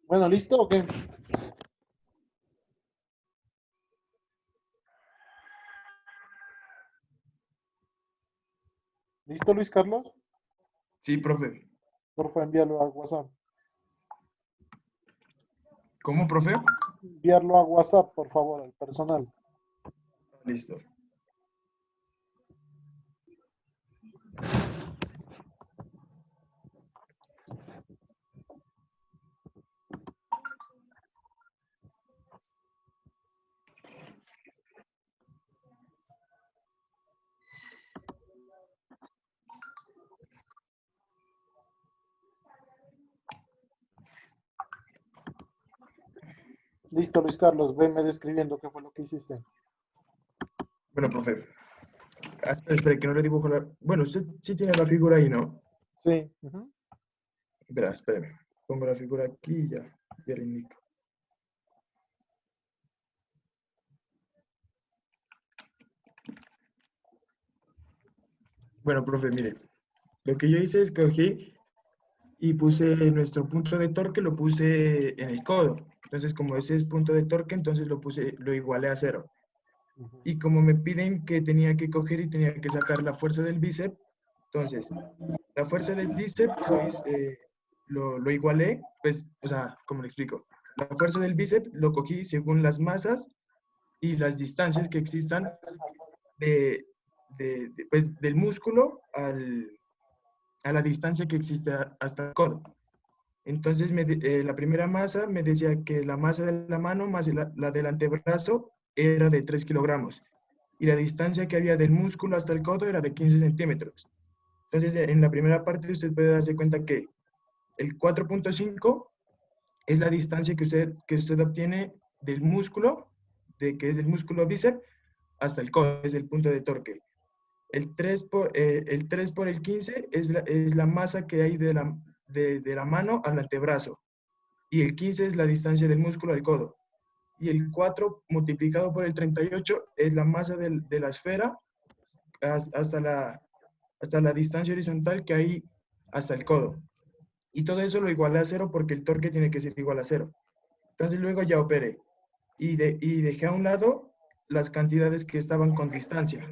Bueno, ¿listo o qué? ¿Listo, Luis Carlos? Sí, profe. Por favor, envíalo a WhatsApp. ¿Cómo, profe? Enviarlo a WhatsApp, por favor, al personal. Listo. Listo, Luis Carlos, venme describiendo qué fue lo que hiciste. Bueno, profe. Espera, que no le dibujo la... Bueno, usted sí tiene la figura ahí, ¿no? Sí. Ujú. Verá, espéreme. Pongo la figura aquí y ya le indico. Bueno, profe, mire. Lo que yo hice es que cogí y puse nuestro punto de torque, lo puse en el codo. Entonces, como ese es punto de torque, entonces lo igualé a cero. Ujú. Y como me piden que tenía que coger y tenía que sacar la fuerza del bíceps, entonces, la fuerza del bíceps lo igualé, pues, o sea, ¿cómo le explico? La fuerza del bíceps lo cogí según las masas y las distancias que existan de, pues, del músculo a la distancia que existe hasta el codo. Entonces, la primera masa me decía que la masa de la mano más la del antebrazo era de 3 kilogramos y la distancia que había del músculo hasta el codo era de 15 centímetros. Entonces, en la primera parte usted puede darse cuenta que el 4.5 es la distancia que usted obtiene del músculo, que es el músculo bíceps, hasta el codo, es el punto de torque. El 3 por el 15 es la masa que hay de la mano al antebrazo. Y el 15 es la distancia del músculo al codo. Y el 4 multiplicado por el 38 es la masa de la esfera hasta la distancia horizontal que hay hasta el codo. Y todo eso lo igualé a cero porque el torque tiene que ser igual a cero. Entonces luego ya operé y dejé a un lado las cantidades que estaban con distancia,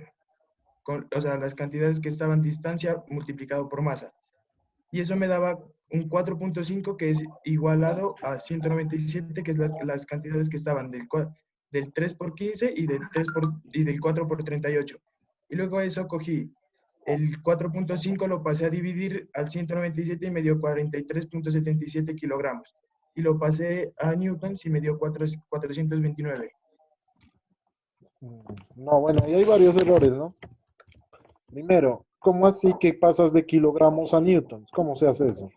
o sea, las cantidades que estaban distancia multiplicado por masa. Y eso me daba un 4.5 que es igualado a 197, que es las cantidades que estaban del 3 por 15 y del 4 por 38. Y luego eso cogí el 4.5, lo pasé a dividir al 197 y me dio 43.77 kilogramos. Y lo pasé a newtons y me dio 429. No, bueno, ahí hay varios errores, ¿no? Primero, ¿cómo así que pasas de kilogramos a newtons? ¿Cómo se hace eso?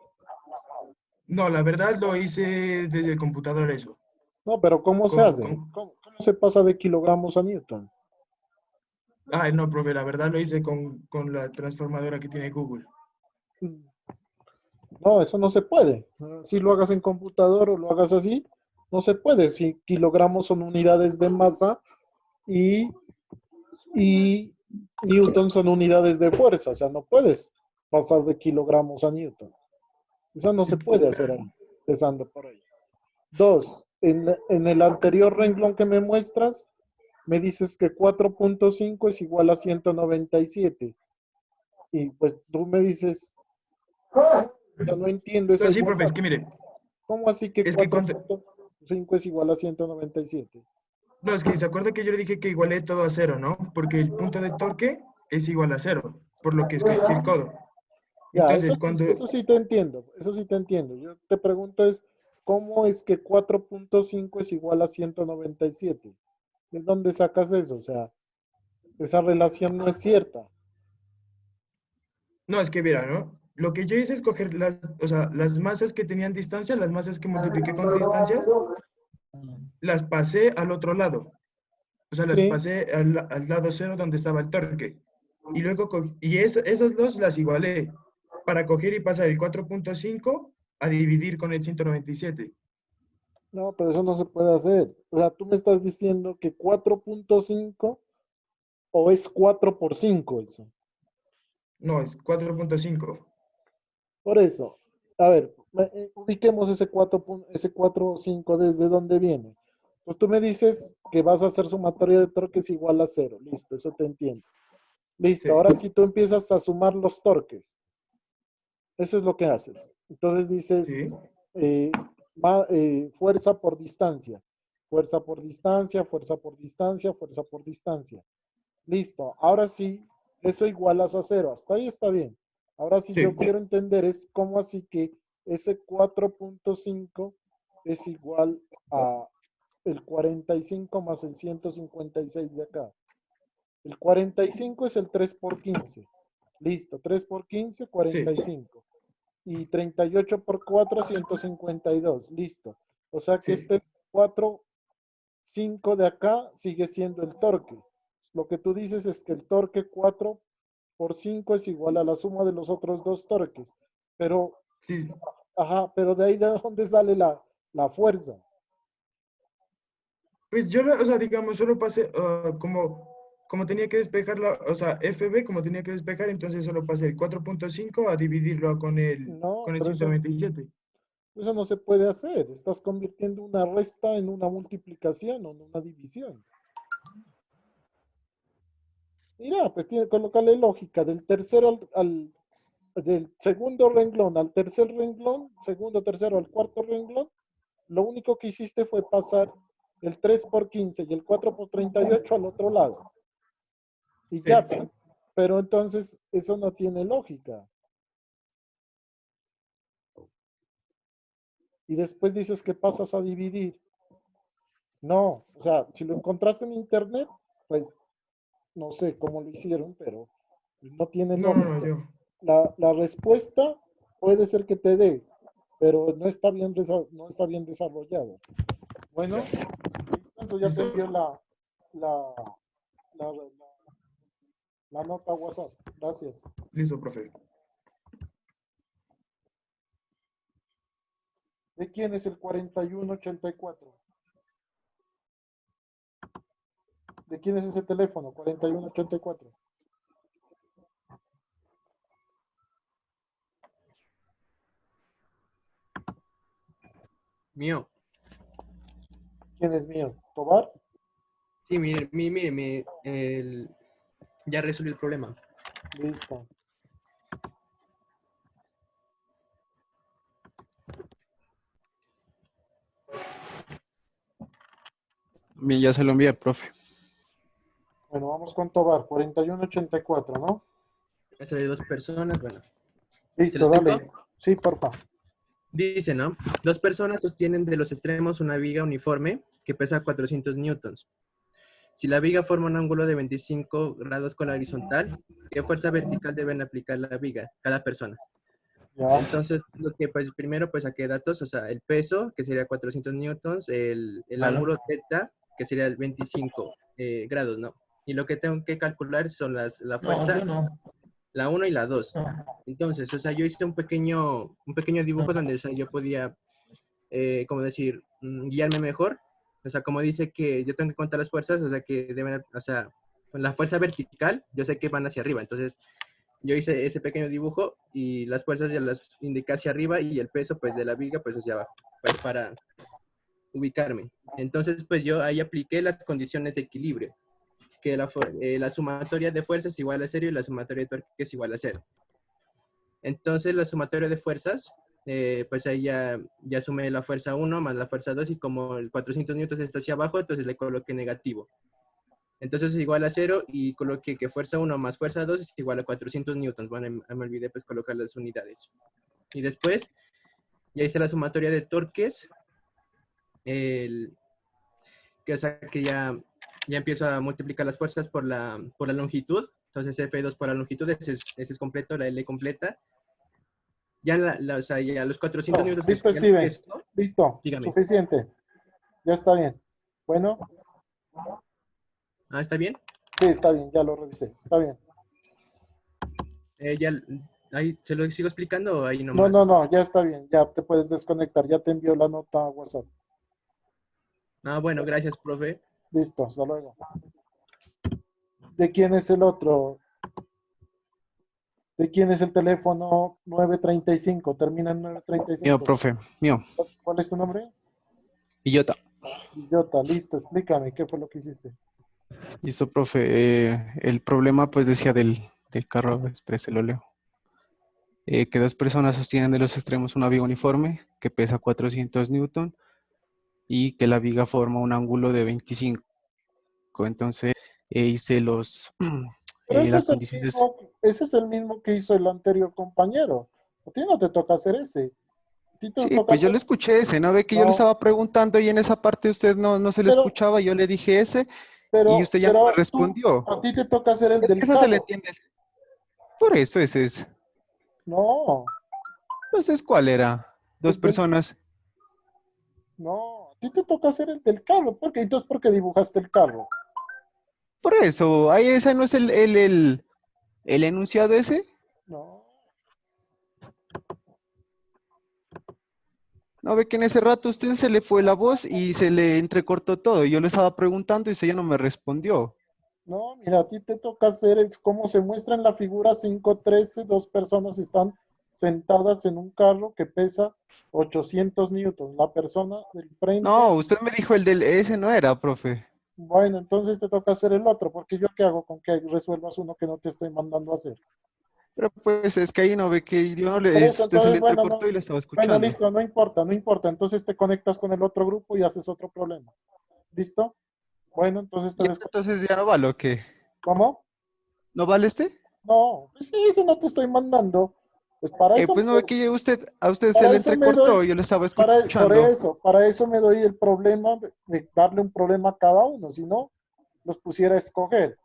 No, la verdad lo hice desde el computador eso. No, pero ¿cómo se Con, hace? con, ¿Cómo se pasa de kilogramos a newton? no, profe, la verdad lo hice con la transformadora que tiene Google. No, eso no se puede. Si lo hagas en computador o lo hagas así, no se puede. Si kilogramos son unidades de masa y, y newton son unidades de fuerza, o sea, no puedes pasar de kilogramos a newton. Eso no Es se que, puede hacer ahí, empezando por ahí. Dos, en el anterior renglón que me muestras, me dices que 4.5 es igual a 197. Y pues tú me dices, yo no entiendo esa no, sí, profe, igualdad. es que mire, ¿Cómo así que es que cuando, 4.5 es igual a 197? no, es que se acuerda que yo le dije que igualé todo a cero, ¿no? Porque el punto de torque es igual a cero, por lo que escogí el codo. Ya, Entonces, cuando, eso sí te entiendo, eso sí te entiendo. Yo te pregunto es, ¿cómo es que 4.5 es igual a 197? ¿De dónde sacas eso? O sea, esa relación no es cierta. no, es que mira, ¿no? Lo que yo hice es coger o sea, las masas que tenían distancia, las masas que multipliqué con distancias, las pasé al otro lado. O sea, las Sí, pasé al lado cero donde estaba el torque. Y luego, esas dos las igualé para coger y pasar el 4.5 a dividir con el 197. no, pero eso no se puede hacer. O sea, tú me estás diciendo que 4.5 o es 4 por 5 eso. No, es 4.5. Por eso, a ver, Ubiquemos ese 4 o 5 desde dónde viene. Pues tú me dices que vas a hacer sumatoria de torques igual a cero. Listo, eso te entiendo. Listo, Sí, ahora sí tú empiezas a sumar los torques. Eso es lo que haces. Entonces dices sí, eh, fuerza por distancia, fuerza por distancia, fuerza por distancia, fuerza por distancia. Listo. Ahora sí, eso igualas a cero. Hasta ahí está bien. Ahora sí yo sí, quiero entender es cómo así que ese 4.5 es igual a el 45 más el 156 de acá. El 45 es el 3 por 15. Listo, 3 por 15, sí, 45. Y 38 por 4, 152. Listo. O sea que sí, este 4, 5 de acá sigue siendo el torque. Lo que tú dices es que el torque 4 por 5 es igual a la suma de los otros dos torques. Pero, sí. ajá, pero de ahí de dónde sale la fuerza. Pues yo, o sea, digamos, solo pasé, como tenía que despejar o sea, FB, como tenía que despejar, entonces solo pasé el 4.5 a dividirlo No, con el pero 197. eso no se puede hacer. Estás convirtiendo una resta en una multiplicación o en una división. Mira, pues tiene que colocarle lógica del tercero del segundo renglón al tercer renglón, segundo, tercero al cuarto renglón. Lo único que hiciste fue pasar el 3 por 15 y el 4 por 38 al otro lado. Y Sí, ya, pero entonces eso no tiene lógica. Y después dices que pasas a dividir. No, o sea, si lo encontraste en internet, pues no sé cómo lo hicieron, pero pues, no tiene no, no, no, lógica. yo. La respuesta puede ser que te dé, pero no está bien desarrollado. Bueno, entonces ya te ¿Listo? envío la, la, la, la nota a WhatsApp. Gracias. Listo, profe. ¿De quién es el 4184? ¿De quién es ese teléfono? 4184. Mío. ¿Quién es mío? ¿Tobar? Sí, ya resolví el problema. Listo. Bien, ya se lo envié, profe. Bueno, vamos con Tobar. 4184, ¿no? Esa de dos personas, bueno. ¿Se lo Listo, explico? dale. Sí, porfa. Dice, ¿no? Dos personas sostienen de los extremos una viga uniforme que pesa 400 newtons. Si la viga forma un ángulo de 25 grados con la horizontal, ¿qué fuerza vertical deben aplicar la viga cada persona? Ya. Entonces, lo que pues primero pues saqué datos, o sea, el peso, que sería 400 newtons, el Vale. ángulo teta, que sería el 25 grados, ¿no? Y lo que tengo que calcular son la No, fuerza, yo no. la 1 y la 2. No. Entonces, o sea, yo hice un pequeño dibujo donde, o sea, yo podía, como decir, guiarme mejor. O sea, como dice que yo tengo que contar las fuerzas, o sea, que deben, o sea, con la fuerza vertical, yo sé que van hacia arriba. Entonces, yo hice ese pequeño dibujo y las fuerzas ya las indiqué hacia arriba y el peso, pues, de la viga, pues, hacia abajo, pues, para ubicarme. Entonces, pues, yo ahí apliqué las condiciones de equilibrio, que la sumatoria de fuerzas es igual a cero y la sumatoria de torque es igual a cero. Entonces, la sumatoria de fuerzas, pues ahí ya sumé la fuerza 1 más la fuerza 2 y como el 400 newtons está hacia abajo, entonces le coloqué negativo. Entonces es igual a 0 y coloqué que fuerza 1 más fuerza 2 es igual a 400 newtons. Bueno, me olvidé pues colocar las unidades. Y después ya hice la sumatoria de torques, o sea que ya empiezo a multiplicar las fuerzas por la longitud. Entonces F2 por la longitud, ese es completo, la L completa. Ya, o sea, ya los 400 No, newtons que listo, sería el Steven. peso, Listo. dígame. Suficiente. Ya está bien. Bueno, Ah, ¿está bien? sí, está bien. Ya lo revisé. Está bien. Ya, ahí, ¿se lo sigo explicando o ahí No, no, nomás? no. Ya está bien. Ya te puedes desconectar. Ya te envió la nota a WhatsApp. Ah, bueno, gracias, profe. Listo. Hasta luego. ¿De quién es el otro? ¿De quién es el teléfono 935? Termina en Mío, 935. profe, mío. ¿Cuál es tu nombre? Idiota. Idiota, listo, explícame, ¿qué fue lo que hiciste? Listo, profe. El problema, pues, decía del carro, espérese, lo leo. Que dos personas sostienen de los extremos una viga uniforme que pesa 400 newton y que la viga forma un ángulo de 25. Entonces, hice Pero las condiciones. ese es el mismo que hizo el anterior compañero. A ti no te toca hacer ese. A ti te Sí, toca pues yo hacer, le escuché ese, ¿no? Ve que yo le no, estaba preguntando y en esa parte usted no se lo pero, escuchaba, yo le dije ese y usted ya no me respondió. a ti te toca hacer el Es que del esa se le carro. entiende. Por eso ese es. No, Entonces, ¿cuál era? Dos el del, personas. no, a ti te toca hacer el del carro. Entonces, ¿por qué dibujaste el carro? Por eso, ahí ese no es el enunciado ese. No, No ve que en ese rato a usted se le fue la voz y se le entrecortó todo. Yo le estaba preguntando y usted ya no me respondió. no, mira, a ti te toca hacer, es como se muestra en la figura 513, dos personas están sentadas en un carro que pesa 800 newtons. La persona del frente. No, usted me dijo el del ese no era, profe. Bueno, entonces te toca hacer el otro, porque yo qué hago con que resuelvas uno que no te estoy mandando a hacer. Pero pues es que ahí no ve que yo no Por le, eso, usted se entonces, le bueno, entrecortó no, y le estaba bueno, escuchando. listo, no importa, no importa. Entonces te conectas con el otro grupo y haces otro problema. ¿Listo? Bueno, entonces te ¿Y este desconectas. entonces ya no vale o qué? ¿Cómo? ¿No vale este? No, pues sí, ese no te estoy mandando. Pues Pues no ve que a usted se para le eso me doy, entrecortó y yo le estaba escuchando. para eso me doy el problema de darle un problema a cada uno, si no, los pusiera a escoger.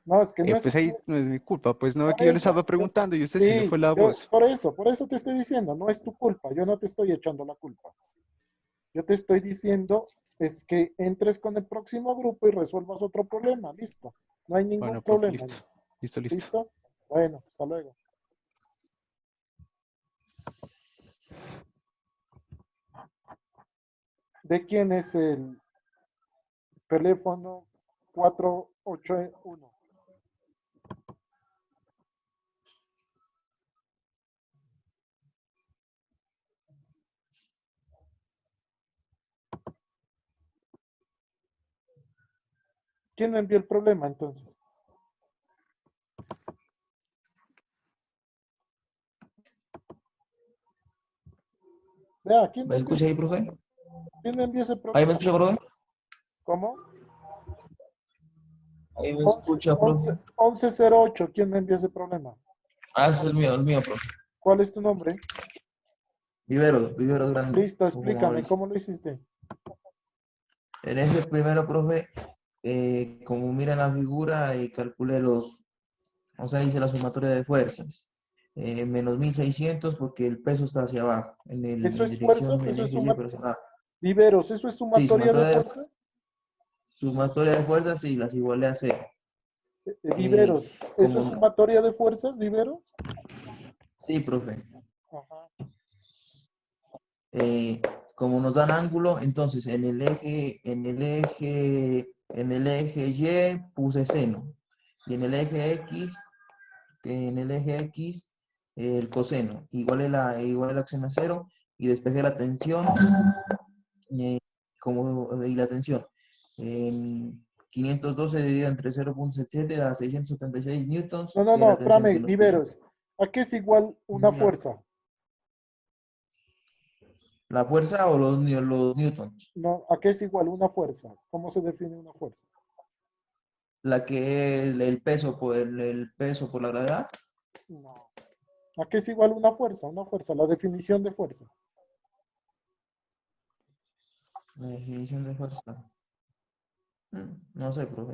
No, es que no es Pues ahí no es mi culpa, pues no ve por que yo le eso. estaba preguntando y usted se le Sí, fue la voz. por eso te estoy diciendo, no es tu culpa, yo no te estoy echando la culpa. Yo te estoy diciendo es que entres con el próximo grupo y resuelvas otro problema, listo. No hay ningún Bueno, profe, problema en listo. eso. Listo, listo. ¿Listo? Bueno, hasta luego. ¿De quién es el teléfono 481? ¿Quién me envió el problema entonces? Vea, ¿Me escucha ahí, profe? quién me envió ese ¿Ahí me problema? escucha, profe? ¿Cómo? Ahí me 11, escucha, profe. 1108, ¿quién me envió ese problema? Ah, ese es el mío, profe. ¿Cuál es tu nombre? Viveros grande. Listo, Profe explícame, Mauricio. ¿cómo lo hiciste? En ese primero, profe, como mira la figura, calculé o sea, hice la sumatoria de fuerzas. Menos 1600 porque el peso está hacia abajo, ¿Eso en es dirección fuerzas? en ¿Eso es eje Y, pero hacia abajo. Viveros, ¿eso es Sí, sumatoria de fuerzas? sumatoria de fuerzas y las igualé a cero. Viveros, ¿eso es Como, sumatoria de fuerzas, Viveros? sí, profe. Ajá. eh, como nos dan ángulo, entonces en el eje Y puse seno y en el eje X el coseno, igual la acción a cero y despejé la tensión eh, y la tensión. En 512 dividido entre 0.77 da 676 newtons, No, no, que es no, la tensión espérame, que nos pide. Viveros. ¿A qué es igual una fuerza? ¿La fuerza o los newtons? No, ¿a qué es igual una fuerza? ¿Cómo se define una fuerza? La que es el peso el peso por la gravedad. No. ¿A qué es igual una fuerza? Una fuerza, la definición de fuerza. La definición de fuerza. No sé, profe.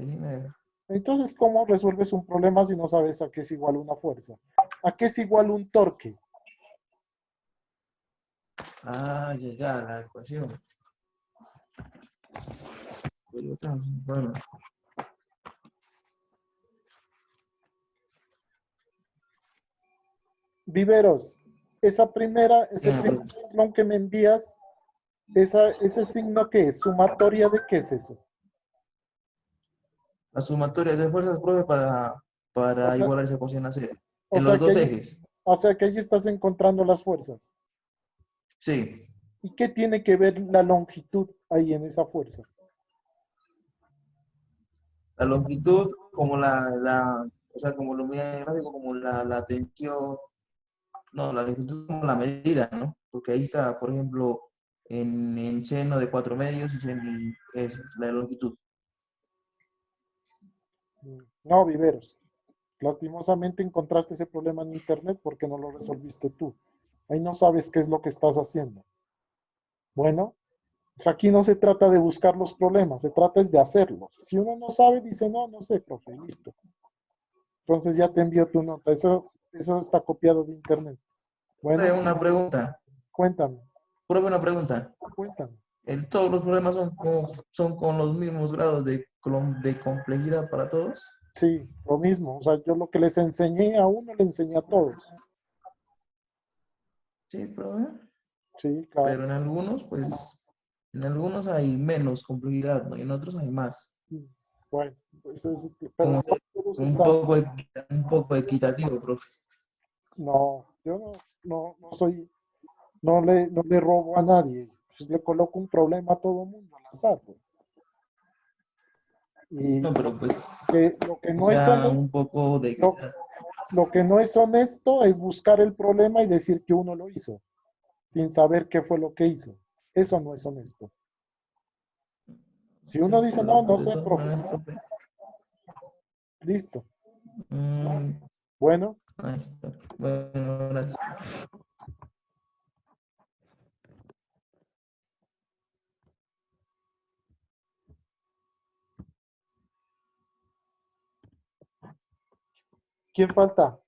Entonces, ¿cómo resuelves un problema si no sabes a qué es igual una fuerza? ¿A qué es igual un torque? Ah, ya, la ecuación. Bueno, Viveros, ese bien, primer renglón que me envías, ese signo ¿qué es? ¿Sumatoria de qué es eso? la sumatoria de fuerzas, profe, O para sea, igualar esa ecuación a cero. O en sea los que dos ahí, ejes. o sea que ahí estás encontrando las fuerzas. Sí. ¿Y qué tiene que ver la longitud ahí en esa fuerza? La longitud, como o sea, como lo mira en el gráfico, como la tensión, no, la longitud como la medida, ¿no? Porque ahí está, por ejemplo, en seno de 4 medios es la longitud. No, Viveros. Lastimosamente encontraste ese problema en internet porque no lo resolviste tú. Ahí no sabes qué es lo que estás haciendo. Bueno, pues aquí no se trata de buscar los problemas, se trata es de hacerlos. Si uno no sabe, dice, no, no sé, profe, listo. Entonces ya te envío tu nota. Eso está copiado de internet. Bueno, Una pregunta, cuéntame, prueba una pregunta. cuéntame. ¿Todos los problemas son con los mismos grados de complejidad para todos? Sí, lo mismo. O sea, yo lo que les enseñé a uno, le enseñé a todos. Sí, profe. Sí, claro. Pero en algunos hay menos complejidad, ¿no? Y en otros hay más. Bueno, pues pero Como no todos están. un poco equitativo, profe. No, yo no soy, no le robo a nadie. Pues le coloco un problema a todo mundo al azar, pues. Y No, pero pues, lo que o no es sea, un honesto, poco de lo, equidad. lo que no es honesto es buscar el problema y decir que uno lo hizo, sin saber qué fue lo que hizo. Eso no es honesto. Si uno Sí, dice, pero no, no pues, de sé, todas profe, maneras, profe. listo. mm, Bueno, ahí está. Bueno, gracias. ¿quién falta?